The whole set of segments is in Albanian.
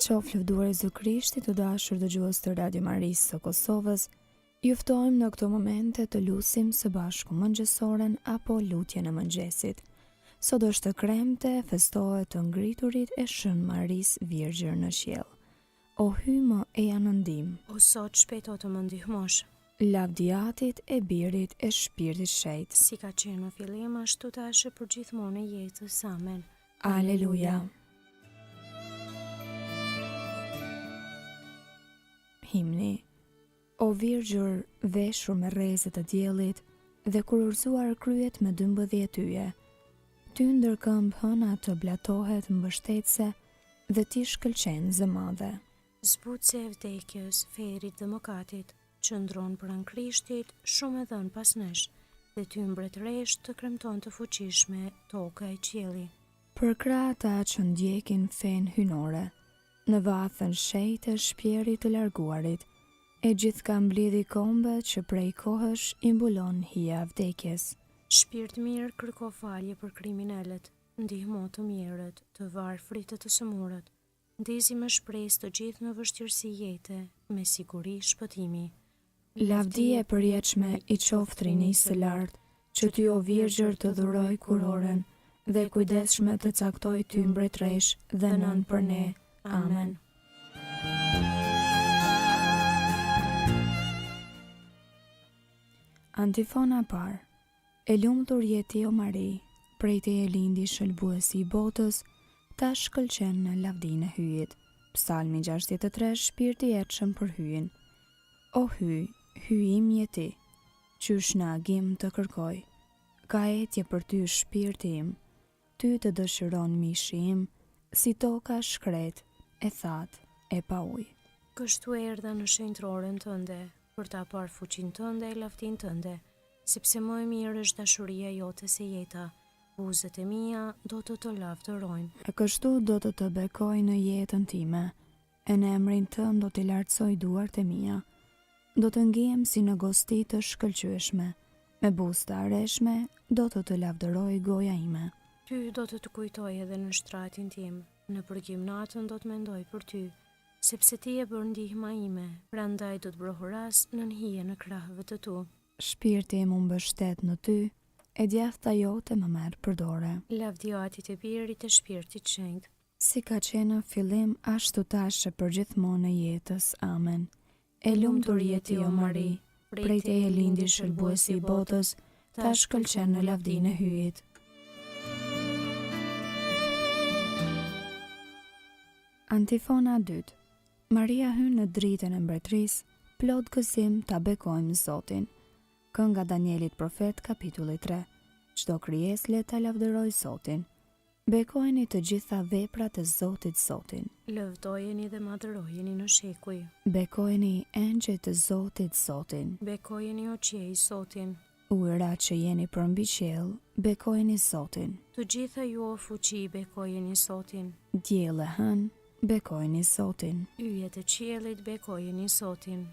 Qof lëvduar Jezu Krishti, të dashur dëgjues të Radio Marisë së Kosovës, ju ftojmë në këto momente të lusim së bashku mëngjesoren apo lutjen e mëngjesit. Sot është kremte, festohet të ngriturit e Shën Marisë Virgjër në qiell. O hy më eja në ndim, O sot shpejto të më ndihmosh, lavdiatit e Birit e Shpirtit Shenjtë. si ka qenë në fillim ashtu tash për gjithmonë e jetës. Amen. Aleluja. Himni. O Virgjër, veshur me rrezet e diellit dhe kur urzuar kryet me 12 yje, ty ndër këmbë hëna të blatohet mbështetëse dhe ti shkëlqen zë madhe. Zbutse e vdekjes, ferit dhe mëkatit, qëndron pranë Krishtit, shumë e dhënë pas nesh, dhe ty mbretëresht të kremton të fuqishme toka e qielli. Për krah ata që ndjekin fen hynore, në vathën shejtë e shpjerit të larguarit, e gjithë ka mblidhi kombet që prej kohësh i mbulon hija vdekjes. Shpirt mirë kërko falje për kriminalet, ndihmo të mirët, të varfrit e të sëmurët, ndezi me shpresë të gjithë në vështirësi jete, me siguri shpëtimi. Lavdi e përjetshme i qoftë rinisë së lartë, që ty o Virgjër të dhuroj kuroren, dhe kujdesshme të caktoj ty mbretresh dhe nën për ne. Amen. Antifona par. E lumtur je ti o Mari, prej te e lindi shëlbuesi i botës, ta shkëlqen në lavdinë e hyjit. Psalmi 63, shpirti i etshëm për hyjin. O hyj, hyjim je ti, qysh në agim të kërkoj. Ka etje për ty shpirti im, ty të dëshiron mishi im, si toka shkret, e that, e pa ujë. Kështu erdha në shenjtroren tënde, për ta parë fuqinë tënde e lavdinë tënde, sepse më e mirë është dashuria jote se jeta. Buzët e mia do të lavdërojnë. E kështu do të bekoj në jetën time, e në emrin tënd do t'i lartësoj duart e mia. Do të ngjem si në gosti të shkëlqyeshme, me buzë të areshme do të lavdëroj goja ime. Ty do të kujtoj edhe në shtratin tim, në përgjimnatën do të mendoj për ty, sepse ti e bër ndihma ime, prandaj do të brohoras në hije në krahëve të tu. Shpirti im u mbështet në ty, e djathta jote më merr përdore. Lavdiatit e Birit e Shpirtit Shenjtë, Si ka qenë në fillim, ashtu tash e përgjithmonë e jetës. Amen. E lumtur je ti o Mari, prej te e lindi shëlbuesi i botës, ta shkëlqen në lavdinë e hyjit. Antifona 2. Maria hyn në dritën e mbretërisë, plot gëzim ta bekojmë Zotin. Kënga Danielit profet, kapitulli 3. Çdo krijesë le ta lavdëroj Zotin. Bekojeni të gjitha veprat e Zotit Zotin. lëvdojeni dhe madhërojeni në shekuj. Bekojeni engjëjt të Zotit Zotin. Bekojeni o qiej Zotin. Ujëra që jeni përmbi qiell, bekojeni Zotin. Të gjitha ju o fuqi, bekojeni Zotin. Diell e hën, bekojeni Zotin. Yjet e qiellit, bekojeni Zotin.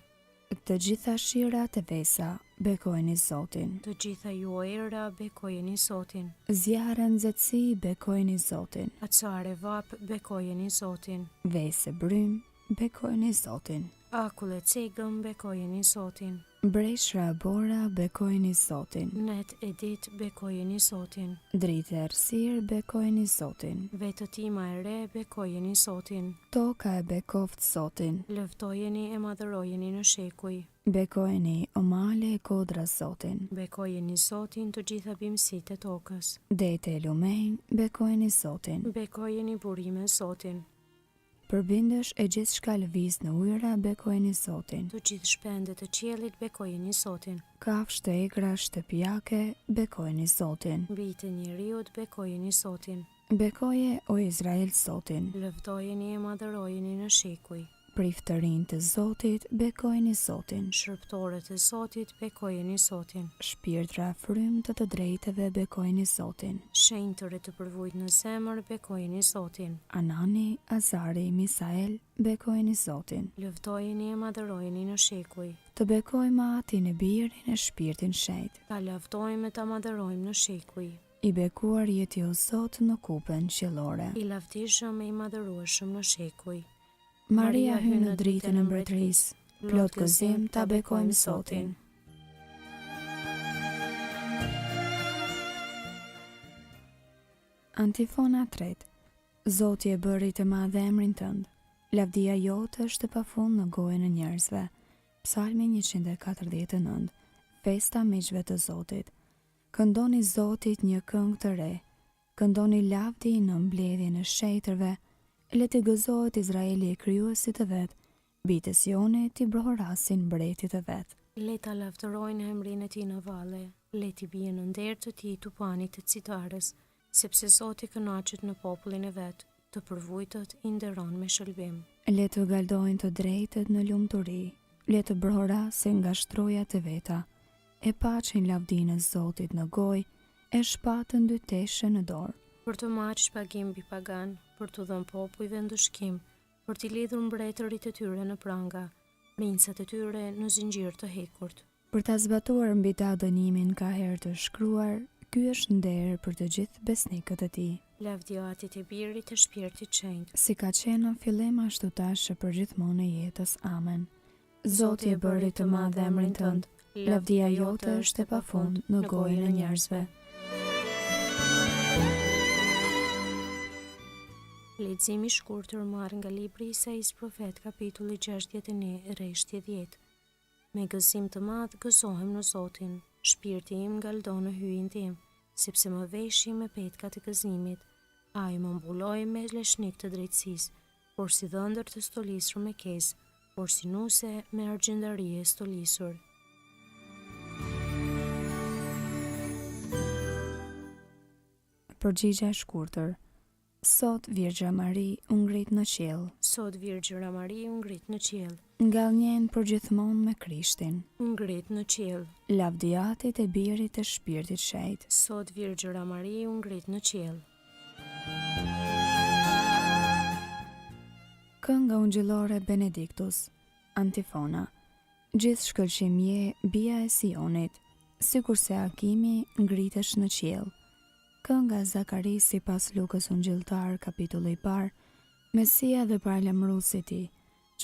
Të gjitha shirat e vesa, bekojeni Zotin. Të gjitha ju o era, bekojeni Zotin. Zjarre nxehtësi, bekojeni Zotin. Acare vap, bekojeni Zotin. Vese brym, bekojeni Zotin. Akull e cegëm, bekojeni Zotin. Breshra e bora, bekojeni Zotin. Net e dit, bekojeni Zotin. Dritë e errësirë, bekojeni Zotin. Vetëtima e re, bekojeni Zotin. Toka e bekoft Zotin. Lëvdojeni e madhërojeni në shekuj. Bekojeni o male e kodra Zotin. Bekojeni Zotin të gjitha bimësitë e tokës. Dete e lumejnë, bekojeni Zotin. Bekojeni burime Zotin. Përbindesh e gjithë shka lëviz në ujëra, bekojeni Zotin. Të gjithë shpendet e qiellit, bekojeni Zotin. Kafshë të egra shtëpiake, bekojeni Zotin. Bijtë e njeriut, bekojeni Zotin. Bekoje o Izrael Zotin. Lëvdojeni e madhërojeni në shekuj. Priftërin të Zotit, bekojeni Zotin. Shërptorët e Zotit, bekojeni Zotin. Shpirtra frym të drejtëve, bekojeni Zotin. Shenjtër e të përvujt në zemër, bekojeni Zotin. Anani, Azari, Misael, bekojeni Zotin. Lëvdojeni e madhërojeni në shekuj. Të bekojmë atin e Birin e Shpirtin Shenjtë. Ta lavdojmë e ta madhërojmë në shekuj. I bekuar jeti o Zot në kupen qiellore. I lavdishëm e i madhërueshëm në shekuj. Maria hyn në dritën e mbretërisë, plot gëzim ta bekojmë Zotin. Antifona 3. Zoti e bëri të madh emrin tënd. Lavdia jote është e pafund në gojën e njerëzve. Psalmi 149. Festa miqve të Zotit. Këndoni Zotit një këngë të re. Këndoni lavdi në mbledhjen e shetërve. Le të gëzohet Izraeli e krijuesit të vet. Bitë e Sionit i brohorasin mbretit të vet. Le ta lavdërojnë emrin e tij në valle, le t'i bien në nder të tij tupanit të citares, sepse Zoti kënaqet në popullin e vet, të përvujtët i nderon me shëlbim. Le të galdojnë të drejtët në lumturi, le të brohorasin nga shtrojat e veta, e paqin lavdinë e Zotit në gojë, e shpatën dy teshe në dorë. Për të marrë shpagim mbi pagan, për të dhënë popujve ndëshkim, për t'i lidhur mbretërit e tyre në pranga, princat e tyre në zinxhir të hekurt. Për ta zbatuar mbi ta dënimin ka herë të shkruar, ky është nder për të gjithë besnikët e tij. Lavdia atit e birit të shpirtit shenjtë. Si ka qenë në fillim ashtu tash e përgjithmonë e jetës. Amen. Zoti e bëri të madh emrin tënd. Lavdia jote është e pafund në gojën e njerëzve. Leximi i shkurtër marrë nga libri i Isaias profet, kapitulli 61, rreshtje 10. Me gëzim të madh gëzohem në Zotin, shpirti im ngaldon në hyjin tim, sepse më veshi me petkat e gëzimit. Ai më mbuloi me leshnik të drejtësisë, por si dhëndër të stolisur me kezë, por si nuse me argjendarie stolisur. Përgjigje e shkurtër. Sot Virgja Mari u ngrit në qiell. Sot Virgjëra Mari u ngrit në qiell. Ngallnjen përgjithmonë me Krishtin. U ngrit në qiell. Lavdiatit e birit të shpirtit shejt. Sot Virgjëra Mari u ngrit në qiell. Kënga ungjillore Benediktus. Antifona. Gjithë shkëlqim je, bija e Sionit, sikur se Akimi ngritesh në qiell. Kënga e Zakaris sipas Lukës ungjilltar, kapitulli i parë, Mesia dhe paralajmëruesi i tij.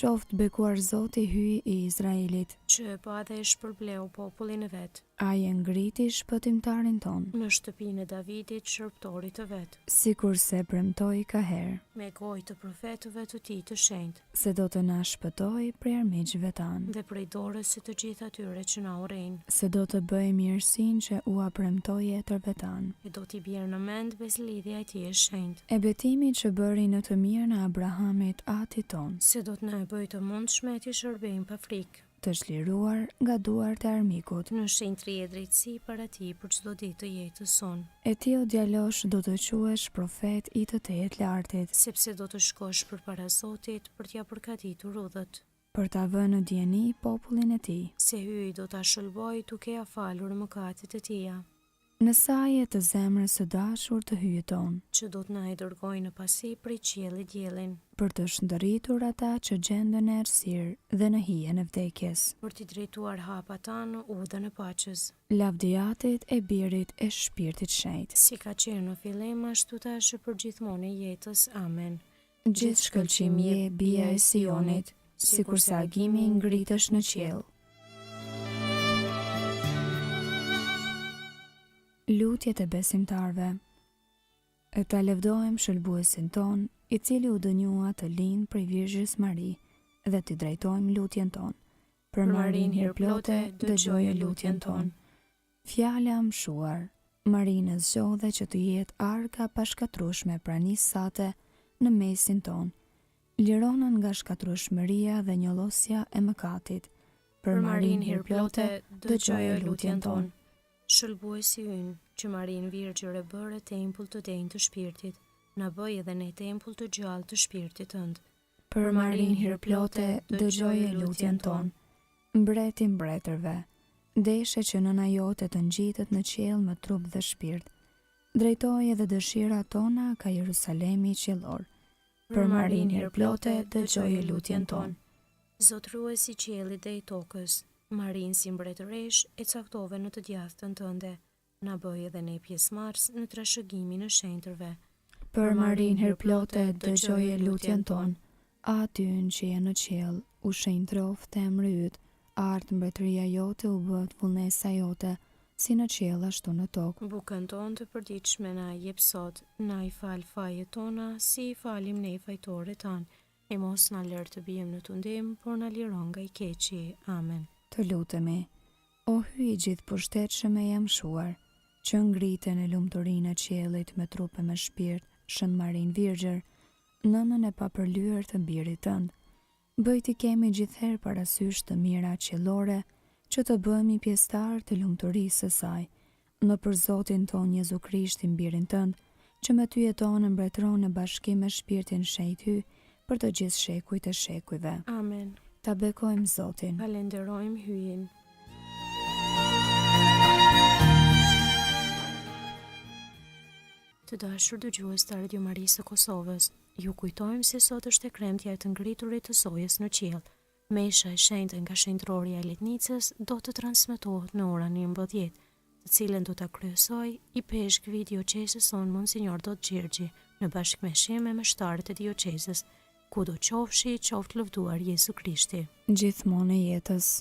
Qoftë bekuar Zoti hyj i Izraelit, Që e pa dhe e shpërbleu popullin e vet, ai e ngriti shpëtimtarin ton, në shtëpinë e Davidit, shërptorit të vet, sikur se premtoi ka herë, me gojë të profetëve të tij të shenjtë, se do të na shpëtoj prej armiqve tanë, dhe prej dorës së të gjithë atyre që na urrejnë, se do të bëj mirësinë që ua premtoi etërve tanë, e do t'i bjerë në mend bezlidhja e tij e shenjtë, e betimin që bëri në të mirë në Abrahamit atit ton, se do të na e bëj të mundshme ti shërbejmë pa frikë, të çliruar nga duart e armikut. në shenjtëri e drejtësi para tij për çdo ditë të jetës sonë, E ti o djalosh do të quhesh profet i të Tejet Lartit, sepse do të shkosh përpara Zotit për t'ia përgatitur rrugët, për ta vënë në dieni popullin e tij. se hyj do ta shëlboj duke ia falur mëkatet e tija, Në saje të zemrës së dashur të hyjit ton, që do të na e dërgojë në pasi prej qiellit diellin, për të shndërritur ata që gjenden në errësirë dhe në hijen e vdekjes. për t'i drejtuar hapat tanë në udhën e paqes, Lavdiatit e birit e shpirtit shenjtë. si ka qenë në fillim ashtu tash e përgjithmonë e jetës. Amen. Gjithë shkëlqim je, bija e Sionit, sikur se Agimi ngritesh në qiell. Lutjet e besimtarve. E ta lëvdojmë shëlbuesin ton, i cili u dënjua të lind prej Virgjës Mari, dhe t'i drejtojmë lutjen ton. Për Marin hirplote, dëgjoje lutjen ton. Fjala mshuar. Marina zgjodhe që të jetë arka pa shkatrueshme pranisë sate në mesin ton. Lironën nga shkatrueshmëria dhe njollosja e mëkatit. Për Marin hirplote, dëgjoje lutjen ton. Shëlbuesi ynë, që Marin Virgjër e bëre tempull të denjë të shpirtit, na bëj edhe ne tempull të gjallë të shpirtit tënd. Për Marin hirplote, dëgjoje lutjen ton. Mbreti mbretërve, deshe që nëna jote të ngjitet në qiell me trup dhe shpirt. Drejtoje dhe dëshira tona ka Jerusalemi qiellor. Për Marin hirplote, dëgjoje lutjen ton. Zotruesi i qiellit dhe i tokës, Marin si mbretëresh e caktove në të djathtën tënde, na bëj edhe ne pjesëmarrës në trashëgimin e shenjtërve. Për Marin hirplote, dëgjoje lutjen ton. A ty që je në qiell, u shenjë troft e emri yt, ardë mbretëria jote u bët vullnesa jote, si në qiell ashtu në tokë. Bukën tonë të përditshme na jep sot, na i fal fajet tona, si i falim ne fajtorët tanë, e mos na lër të bijmë në tundim, por na liron nga i keqi. Amen. Të lutemi, o hyj i gjithë pushtetshëm e jamshuar, që ngriten në lumturinë e qiellit me trup e me shpirt, Shën Marin Virgjër, nënën e papërlyer të birit tënd. Bëj t'i kemi gjithherë parasysh të mira qiellore, që të bëhemi pjesëtar të lumturisë së saj, në për Zotin ton Jezu Krishtin birin tënd, që me ty jeton e mbretëron në bashkim me shpirtin shenjtë hy, për të gjithë shekujt e shekujve. Amen. Ta bekojmë Zotin. Falenderojmë hyjin. Të dashur dëgjues të Radio Marisë së Kosovës, ju kujtojmë se sot është e kremtja e të ngriturit të sojës në qiell. Mesha e shenjtë nga shenjtërorja e Letnicës do të transmetohet në orën 11, të cilën do ta kryesoj i peshkvi i dioqezës son Monsinjor Dot Gjirgji, në bashkëmeshje me mështarët e dioqezës. Kudo qofshi, qoftë lëvduar Jezu Krishti. Gjithmonë e jetës.